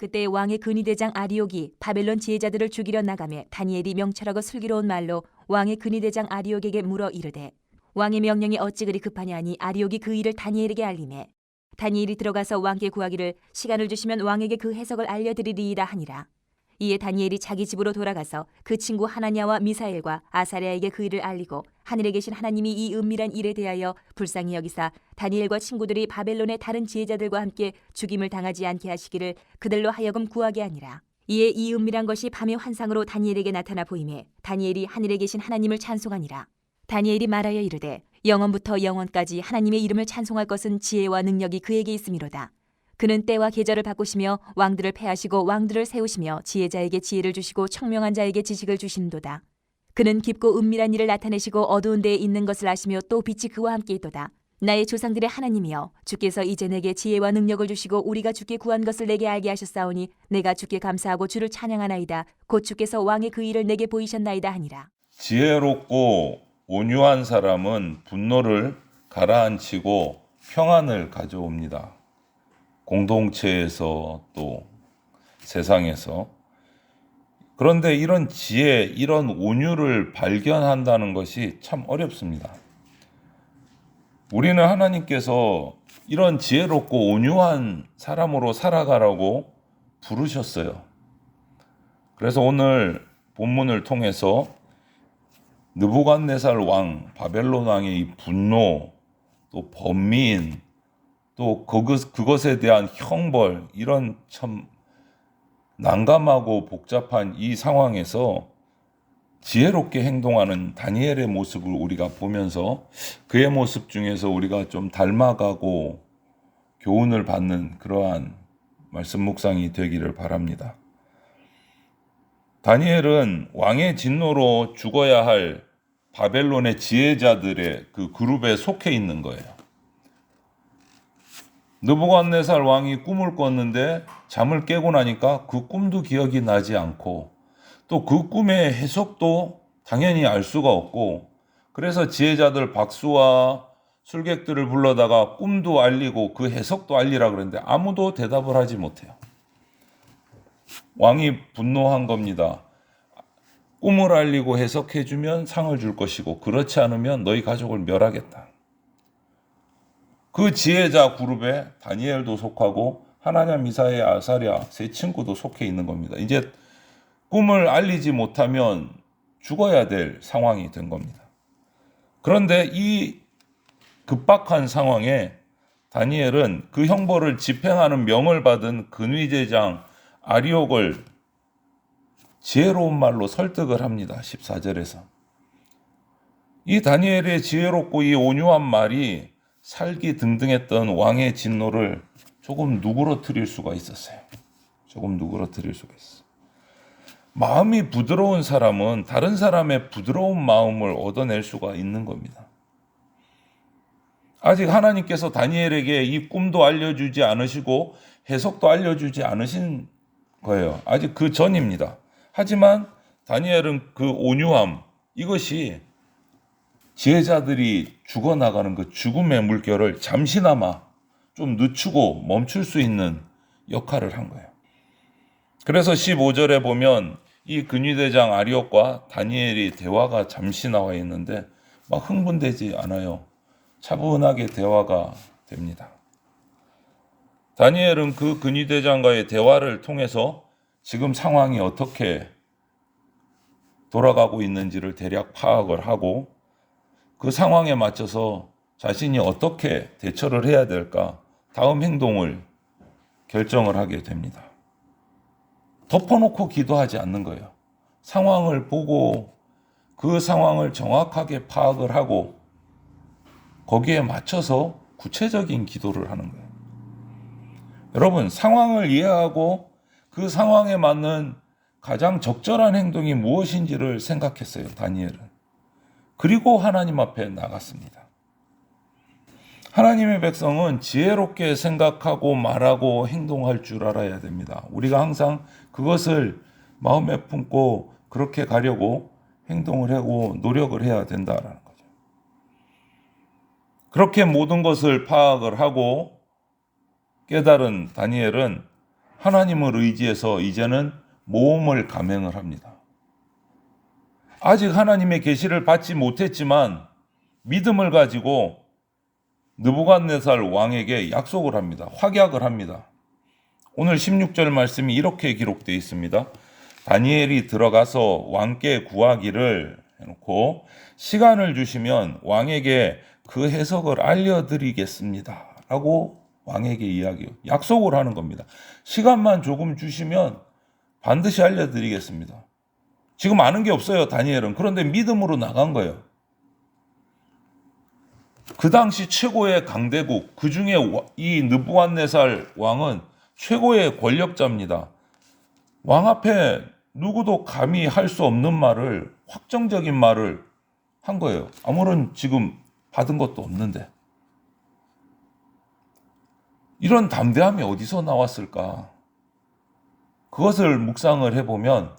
그때 왕의 근위대장 아리옥이 바벨론 지혜자들을 죽이려 나가매 다니엘이 명철하고 슬기로운 말로 왕의 근위대장 아리옥에게 물어 이르되 왕의 명령이 어찌 그리 급하냐 하니 아리옥이 그 일을 다니엘에게 알리매 다니엘이 들어가서 왕께 구하기를 시간을 주시면 왕에게 그 해석을 알려드리리이다 하니라. 이에 다니엘이 자기 집으로 돌아가서 그 친구 하나냐와 미사엘과 아사랴에게 그 일을 알리고 하늘에 계신 하나님이 이 은밀한 일에 대하여 불쌍히 여기사 다니엘과 친구들이 바벨론의 다른 지혜자들과 함께 죽임을 당하지 않게 하시기를 그들로 하여금 구하게 하니라. 이에 이 은밀한 것이 밤의 환상으로 다니엘에게 나타나 보이매 다니엘이 하늘에 계신 하나님을 찬송하니라. 다니엘이 말하여 이르되 영원부터 영원까지 하나님의 이름을 찬송할 것은 지혜와 능력이 그에게 있음이로다. 그는 때와 계절을 바꾸시며 왕들을 패하시고 왕들을 세우시며 지혜자에게 지혜를 주시고 청명한 자에게 지식을 주시는도다. 그는 깊고 은밀한 일을 나타내시고 어두운 데에 있는 것을 아시며 또 빛이 그와 함께 있도다. 나의 조상들의 하나님이여 주께서 이제 내게 지혜와 능력을 주시고 우리가 주께 구한 것을 내게 알게 하셨사오니 내가 주께 감사하고 주를 찬양하나이다. 곧 주께서 왕의 그 일을 내게 보이셨나이다 하니라. 지혜롭고 온유한 사람은 분노를 가라앉히고 평안을 가져옵니다. 공동체에서 또 세상에서. 그런데 이런 지혜, 이런 온유를 발견한다는 것이 참 어렵습니다. 우리는 하나님께서 이런 지혜롭고 온유한 사람으로 살아가라고 부르셨어요. 그래서 오늘 본문을 통해서 느부갓네살 왕, 바벨론 왕의 이 분노, 또 번민, 또 그것에 대한 형벌, 이런 참 난감하고 복잡한 이 상황에서 지혜롭게 행동하는 다니엘의 모습을 우리가 보면서 그의 모습 중에서 우리가 좀 닮아가고 교훈을 받는 그러한 말씀 묵상이 되기를 바랍니다. 다니엘은 왕의 진노로 죽어야 할 바벨론의 지혜자들의 그 그룹에 속해 있는 거예요. 느부갓네살 왕이 꿈을 꿨는데 잠을 깨고 나니까 그 꿈도 기억이 나지 않고 또 그 꿈의 해석도 당연히 알 수가 없고 그래서 지혜자들 박수와 술객들을 불러다가 꿈도 알리고 그 해석도 알리라 그랬는데 아무도 대답을 하지 못해요. 왕이 분노한 겁니다. 꿈을 알리고 해석해주면 상을 줄 것이고 그렇지 않으면 너희 가족을 멸하겠다. 그 지혜자 그룹에 다니엘도 속하고 하나냐, 미사엘, 아사랴 세 친구도 속해 있는 겁니다. 이제 꿈을 알리지 못하면 죽어야 될 상황이 된 겁니다. 그런데 이 급박한 상황에 다니엘은 그 형벌을 집행하는 명을 받은 근위대장 아리옥을 지혜로운 말로 설득을 합니다. 14절에서. 이 다니엘의 지혜롭고 이 온유한 말이 살기 등등했던 왕의 진노를 조금 누그러뜨릴 수가 있었어요. 마음이 부드러운 사람은 다른 사람의 부드러운 마음을 얻어낼 수가 있는 겁니다. 아직 하나님께서 다니엘에게 이 꿈도 알려주지 않으시고 해석도 알려주지 않으신 거예요. 아직 그 전입니다. 하지만 다니엘은 그 온유함, 이것이 지혜자들이 죽어나가는 그 죽음의 물결을 잠시나마 좀 늦추고 멈출 수 있는 역할을 한 거예요. 그래서 15절에 보면 이 근위대장 아리옥과 다니엘이 대화가 잠시 나와 있는데 막 흥분되지 않아요. 차분하게 대화가 됩니다. 다니엘은 그 근위대장과의 대화를 통해서 지금 상황이 어떻게 돌아가고 있는지를 대략 파악을 하고 그 상황에 맞춰서 자신이 어떻게 대처를 해야 될까 다음 행동을 결정을 하게 됩니다. 덮어놓고 기도하지 않는 거예요. 상황을 보고 그 상황을 정확하게 파악을 하고 거기에 맞춰서 구체적인 기도를 하는 거예요. 여러분, 상황을 이해하고 그 상황에 맞는 가장 적절한 행동이 무엇인지를 생각했어요, 다니엘은. 그리고 하나님 앞에 나갔습니다. 하나님의 백성은 지혜롭게 생각하고 말하고 행동할 줄 알아야 됩니다. 우리가 항상 그것을 마음에 품고 그렇게 가려고 행동을 하고 노력을 해야 된다라는 거죠. 그렇게 모든 것을 파악을 하고 깨달은 다니엘은 하나님을 의지해서 이제는 모험을 감행을 합니다. 아직 하나님의 계시를 받지 못했지만 믿음을 가지고 느부갓네살 왕에게 약속을 합니다. 확약을 합니다. 오늘 16절 말씀이 이렇게 기록되어 있습니다. 다니엘이 들어가서 왕께 구하기를 해놓고 시간을 주시면 왕에게 그 해석을 알려드리겠습니다. 라고 왕에게 이야기해요. 약속을 하는 겁니다. 시간만 조금 주시면 반드시 알려드리겠습니다. 지금 아는 게 없어요, 다니엘은. 그런데 믿음으로 나간 거예요. 그 당시 최고의 강대국, 그 중에 이 느부갓네살 왕은 최고의 권력자입니다. 왕 앞에 누구도 감히 할 수 없는 말을, 확정적인 말을 한 거예요. 아무런 지금 받은 것도 없는데. 이런 담대함이 어디서 나왔을까? 그것을 묵상을 해보면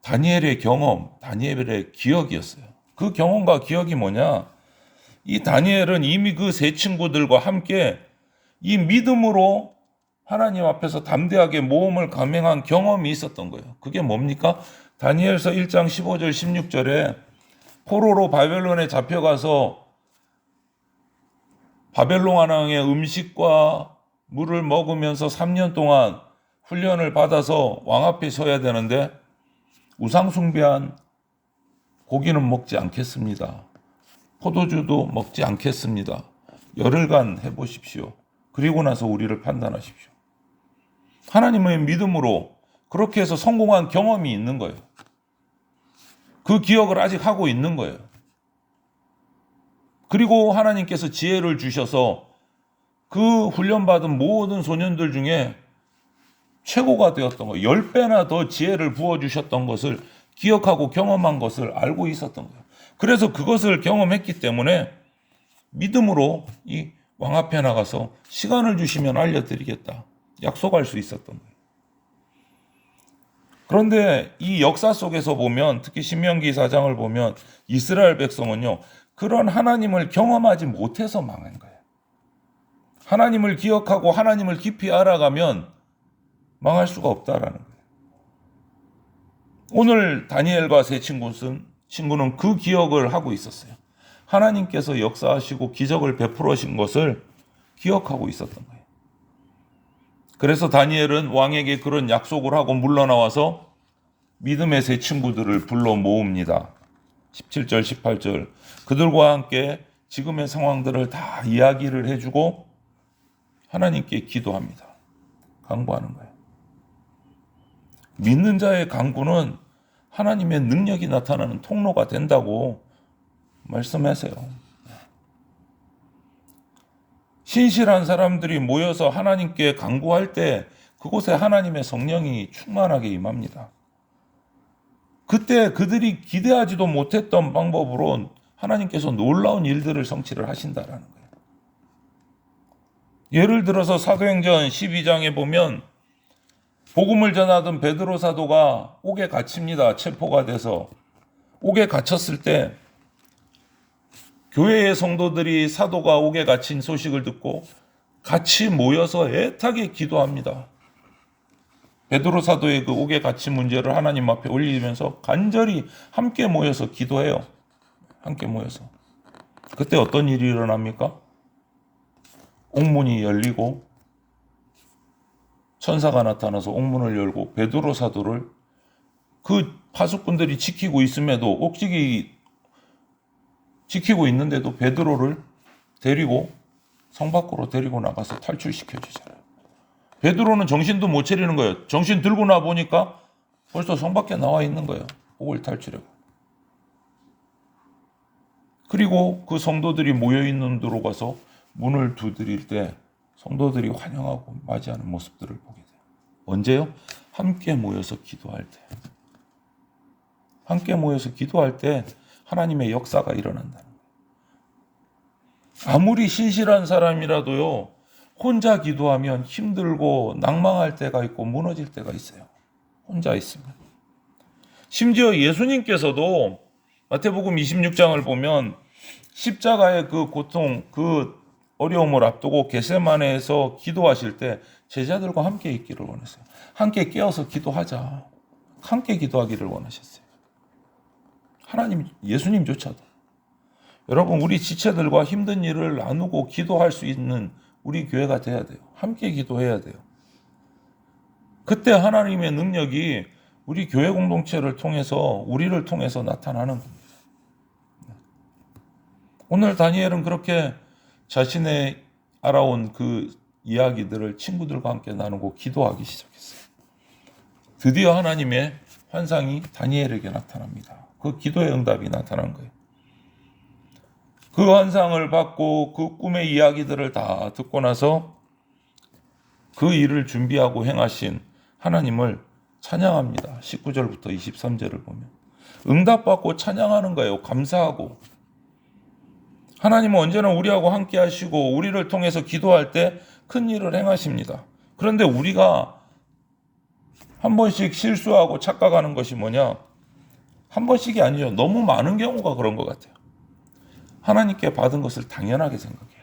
다니엘의 경험, 다니엘의 기억이었어요. 그 경험과 기억이 뭐냐? 이 다니엘은 이미 그 세 친구들과 함께 이 믿음으로 하나님 앞에서 담대하게 모험을 감행한 경험이 있었던 거예요. 그게 뭡니까? 다니엘서 1장 15절 16절에 포로로 바벨론에 잡혀가서 바벨론 왕의 음식과 물을 먹으면서 3년 동안 훈련을 받아서 왕 앞에 서야 되는데 우상 숭배한 고기는 먹지 않겠습니다. 포도주도 먹지 않겠습니다. 열흘간 해보십시오. 그리고 나서 우리를 판단하십시오. 하나님의 믿음으로 그렇게 해서 성공한 경험이 있는 거예요. 그 기억을 아직 하고 있는 거예요. 그리고 하나님께서 지혜를 주셔서 그 훈련받은 모든 소년들 중에 최고가 되었던 거예요. 10배나 더 지혜를 부어주셨던 것을 기억하고 경험한 것을 알고 있었던 거예요. 그래서 그것을 경험했기 때문에 믿음으로 이 왕 앞에 나가서 시간을 주시면 알려드리겠다. 약속할 수 있었던 거예요. 그런데 이 역사 속에서 보면 특히 신명기 4장을 보면 이스라엘 백성은요. 그런 하나님을 경험하지 못해서 망한 거예요. 하나님을 기억하고 하나님을 깊이 알아가면 망할 수가 없다라는 거예요. 오늘 다니엘과 세 친구는 그 기억을 하고 있었어요. 하나님께서 역사하시고 기적을 베풀으신 것을 기억하고 있었던 거예요. 그래서 다니엘은 왕에게 그런 약속을 하고 물러나와서 믿음의 세 친구들을 불러 모읍니다. 17절, 18절. 그들과 함께 지금의 상황들을 다 이야기를 해주고 하나님께 기도합니다. 간구하는 거예요. 믿는 자의 간구는 하나님의 능력이 나타나는 통로가 된다고 말씀하세요. 신실한 사람들이 모여서 하나님께 간구할 때 그곳에 하나님의 성령이 충만하게 임합니다. 그때 그들이 기대하지도 못했던 방법으로 하나님께서 놀라운 일들을 성취를 하신다라는 거예요. 예를 들어서 사도행전 12장에 보면 복음을 전하던 베드로 사도가 옥에 갇힙니다. 체포가 돼서 옥에 갇혔을 때 교회의 성도들이 사도가 옥에 갇힌 소식을 듣고 같이 모여서 애타게 기도합니다. 베드로 사도의 그 옥에 갇힌 문제를 하나님 앞에 올리면서 간절히 함께 모여서 기도해요. 함께 모여서. 그때 어떤 일이 일어납니까? 옥문이 열리고 천사가 나타나서 옥문을 열고 베드로 사도를 그 파수꾼들이 지키고 있음에도 옥직이 지키고 있는데도 베드로를 데리고 성 밖으로 데리고 나가서 탈출시켜 주잖아요. 베드로는 정신도 못 차리는 거예요. 정신 들고 나 보니까 벌써 성 밖에 나와 있는 거예요. 옥을 탈출하고. 그리고 그 성도들이 모여있는 데로 가서 문을 두드릴 때 성도들이 환영하고 맞이하는 모습들을 보게 돼요. 언제요? 함께 모여서 기도할 때. 함께 모여서 기도할 때 하나님의 역사가 일어난다는 거예요. 아무리 신실한 사람이라도요. 혼자 기도하면 힘들고 낭망할 때가 있고 무너질 때가 있어요. 혼자 있으면. 심지어 예수님께서도 마태복음 26장을 보면 십자가의 그 고통, 그 어려움을 앞두고 겟세마네에서 기도하실 때 제자들과 함께 있기를 원했어요. 함께 깨어서 기도하자. 함께 기도하기를 원하셨어요. 하나님, 예수님조차도. 여러분, 우리 지체들과 힘든 일을 나누고 기도할 수 있는 우리 교회가 돼야 돼요. 함께 기도해야 돼요. 그때 하나님의 능력이 우리 교회 공동체를 통해서, 우리를 통해서 나타나는 겁니다. 오늘 다니엘은 그렇게 자신의 알아온 그 이야기들을 친구들과 함께 나누고 기도하기 시작했어요. 드디어 하나님의 환상이 다니엘에게 나타납니다. 그 기도의 응답이 나타난 거예요. 그 환상을 받고 그 꿈의 이야기들을 다 듣고 나서 그 일을 준비하고 행하신 하나님을 찬양합니다. 19절부터 23절을 보면 응답받고 찬양하는 거예요. 감사하고. 하나님은 언제나 우리하고 함께 하시고 우리를 통해서 기도할 때 큰 일을 행하십니다. 그런데 우리가 한 번씩 실수하고 착각하는 것이 뭐냐? 한 번씩이 아니죠. 너무 많은 경우가 그런 것 같아요. 하나님께 받은 것을 당연하게 생각해요.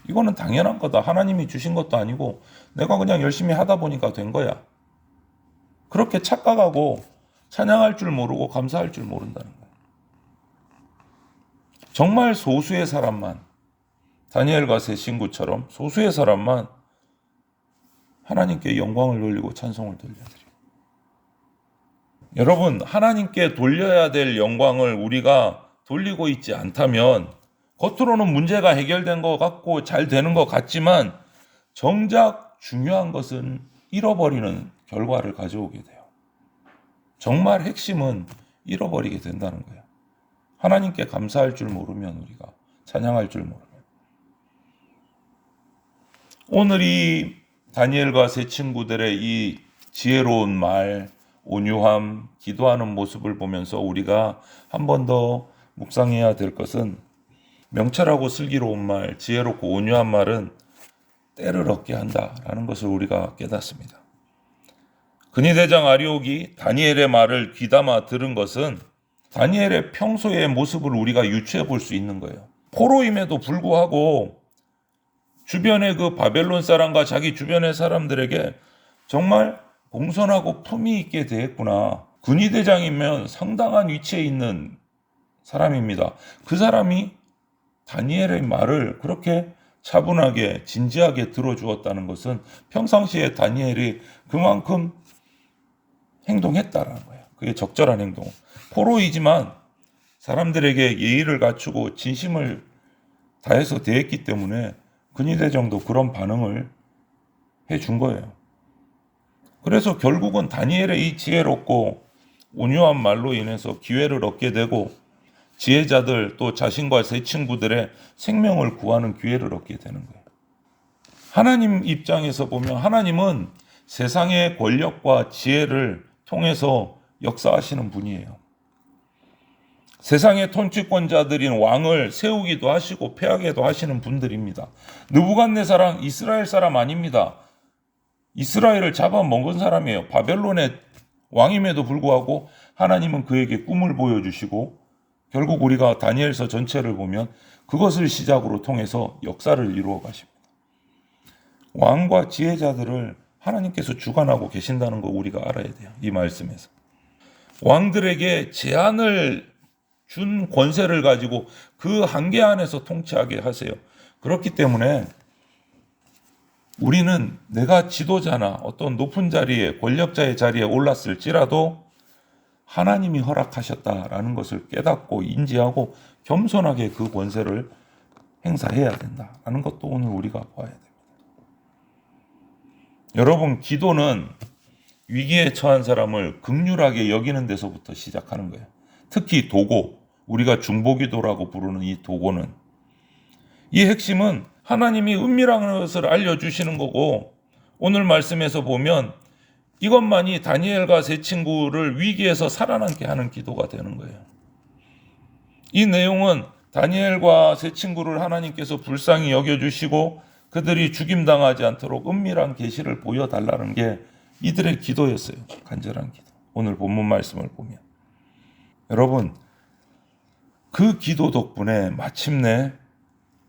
이거는 당연한 거다. 하나님이 주신 것도 아니고 내가 그냥 열심히 하다 보니까 된 거야. 그렇게 착각하고 찬양할 줄 모르고 감사할 줄 모른다는 거예요. 정말 소수의 사람만, 다니엘과 세 친구처럼 소수의 사람만 하나님께 영광을 돌리고 찬송을 돌려드려요. 여러분, 하나님께 돌려야 될 영광을 우리가 돌리고 있지 않다면 겉으로는 문제가 해결된 것 같고 잘 되는 것 같지만 정작 중요한 것은 잃어버리는 결과를 가져오게 돼요. 정말 핵심은 잃어버리게 된다는 거예요. 하나님께 감사할 줄 모르면, 우리가 찬양할 줄 모르면. 오늘 이 다니엘과 세 친구들의 이 지혜로운 말, 온유함, 기도하는 모습을 보면서 우리가 한 번 더 묵상해야 될 것은, 명철하고 슬기로운 말, 지혜롭고 온유한 말은 때를 얻게 한다라는 것을 우리가 깨닫습니다. 근위대장 아리옥이 다니엘의 말을 귀담아 들은 것은 다니엘의 평소의 모습을 우리가 유추해 볼 수 있는 거예요. 포로임에도 불구하고 주변의 그 바벨론 사람과 자기 주변의 사람들에게 정말 공손하고 품위 있게 대했구나. 근위대장이면 상당한 위치에 있는 사람입니다. 그 사람이 다니엘의 말을 그렇게 차분하게 진지하게 들어주었다는 것은 평상시에 다니엘이 그만큼 행동했다라는 거예요. 그게 적절한 행동. 포로이지만 사람들에게 예의를 갖추고 진심을 다해서 대했기 때문에 근위대장도 그런 반응을 해준 거예요. 그래서 결국은 다니엘의 이 지혜롭고 온유한 말로 인해서 기회를 얻게 되고 지혜자들 또 자신과 세 친구들의 생명을 구하는 기회를 얻게 되는 거예요. 하나님 입장에서 보면 하나님은 세상의 권력과 지혜를 통해서 역사하시는 분이에요. 세상의 통치권자들인 왕을 세우기도 하시고 패하게도 하시는 분들입니다. 느부갓네살 이스라엘 사람 아닙니다. 이스라엘을 잡아먹은 사람이에요. 바벨론의 왕임에도 불구하고 하나님은 그에게 꿈을 보여주시고 결국 우리가 다니엘서 전체를 보면 그것을 시작으로 통해서 역사를 이루어 가십니다. 왕과 지혜자들을 하나님께서 주관하고 계신다는 거 우리가 알아야 돼요. 이 말씀에서. 왕들에게 제한을 준 권세를 가지고 그 한계 안에서 통치하게 하세요. 그렇기 때문에 우리는 내가 지도자나 어떤 높은 자리에, 권력자의 자리에 올랐을지라도 하나님이 허락하셨다라는 것을 깨닫고 인지하고 겸손하게 그 권세를 행사해야 된다라는 것도 오늘 우리가 봐야 됩니다. 여러분, 기도는 위기에 처한 사람을 긍휼하게 여기는 데서부터 시작하는 거예요. 특히 도고, 우리가 중보기도라고 부르는 이 도고는, 이 핵심은 하나님이 은밀한 것을 알려주시는 거고, 오늘 말씀에서 보면 이것만이 다니엘과 세 친구를 위기에서 살아남게 하는 기도가 되는 거예요. 이 내용은 다니엘과 세 친구를 하나님께서 불쌍히 여겨주시고 그들이 죽임당하지 않도록 은밀한 계시를 보여달라는 게 이들의 기도였어요. 간절한 기도. 오늘 본문 말씀을 보면. 여러분, 그 기도 덕분에 마침내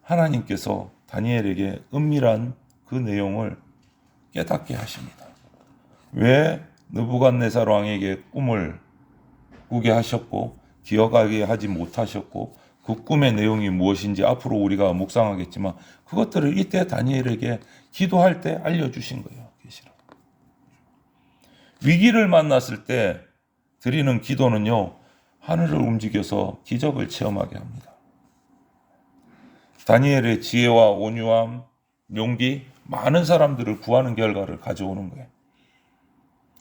하나님께서 다니엘에게 은밀한 그 내용을 깨닫게 하십니다. 왜 느부갓네살 왕에게 꿈을 꾸게 하셨고 기억하게 하지 못하셨고 그 꿈의 내용이 무엇인지 앞으로 우리가 묵상하겠지만 그것들을 이때 다니엘에게 기도할 때 알려주신 거예요. 계시록. 위기를 만났을 때 드리는 기도는요, 하늘을 움직여서 기적을 체험하게 합니다. 다니엘의 지혜와 온유함, 용기, 많은 사람들을 구하는 결과를 가져오는 거예요.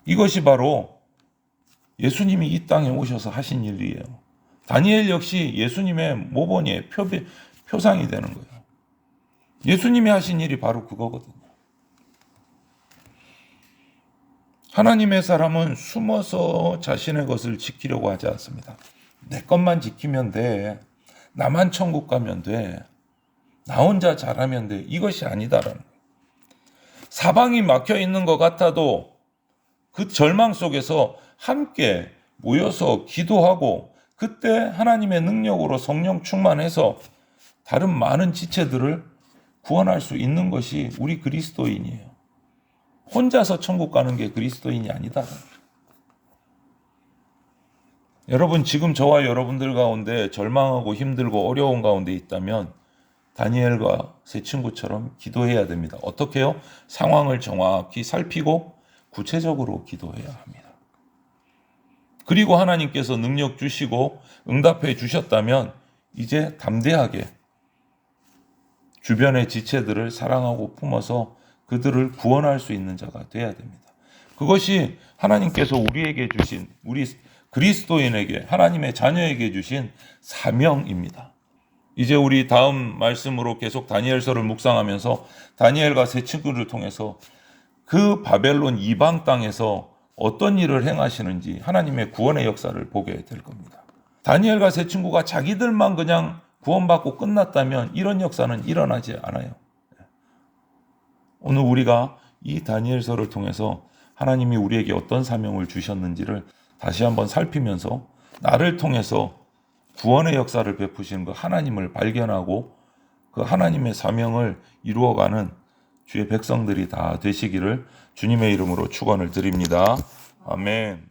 이것이 바로 예수님이 이 땅에 오셔서 하신 일이에요. 다니엘 역시 예수님의 모본이에요. 표상이 되는 거예요. 예수님이 하신 일이 바로 그거거든요. 하나님의 사람은 숨어서 자신의 것을 지키려고 하지 않습니다. 내 것만 지키면 돼. 나만 천국 가면 돼. 나 혼자 잘하면 돼. 이것이 아니다라는 거예요. 사방이 막혀 있는 것 같아도 그 절망 속에서 함께 모여서 기도하고 그때 하나님의 능력으로 성령 충만해서 다른 많은 지체들을 구원할 수 있는 것이 우리 그리스도인이에요. 혼자서 천국 가는 게 그리스도인이 아니다. 여러분, 지금 저와 여러분들 가운데 절망하고 힘들고 어려운 가운데 있다면 다니엘과 세 친구처럼 기도해야 됩니다. 어떻게 해요? 상황을 정확히 살피고 구체적으로 기도해야 합니다. 그리고 하나님께서 능력 주시고 응답해 주셨다면 이제 담대하게 주변의 지체들을 사랑하고 품어서 그들을 구원할 수 있는 자가 되어야 됩니다. 그것이 하나님께서 우리에게 주신, 우리 그리스도인에게, 하나님의 자녀에게 주신 사명입니다. 이제 우리 다음 말씀으로 계속 다니엘서를 묵상하면서 다니엘과 세 친구를 통해서 그 바벨론 이방 땅에서 어떤 일을 행하시는지 하나님의 구원의 역사를 보게 될 겁니다. 다니엘과 세 친구가 자기들만 그냥 구원받고 끝났다면 이런 역사는 일어나지 않아요. 오늘 우리가 이 다니엘서를 통해서 하나님이 우리에게 어떤 사명을 주셨는지를 다시 한번 살피면서 나를 통해서 구원의 역사를 베푸시는 그 하나님을 발견하고 그 하나님의 사명을 이루어가는 주의 백성들이 다 되시기를 주님의 이름으로 축원을 드립니다. 아멘.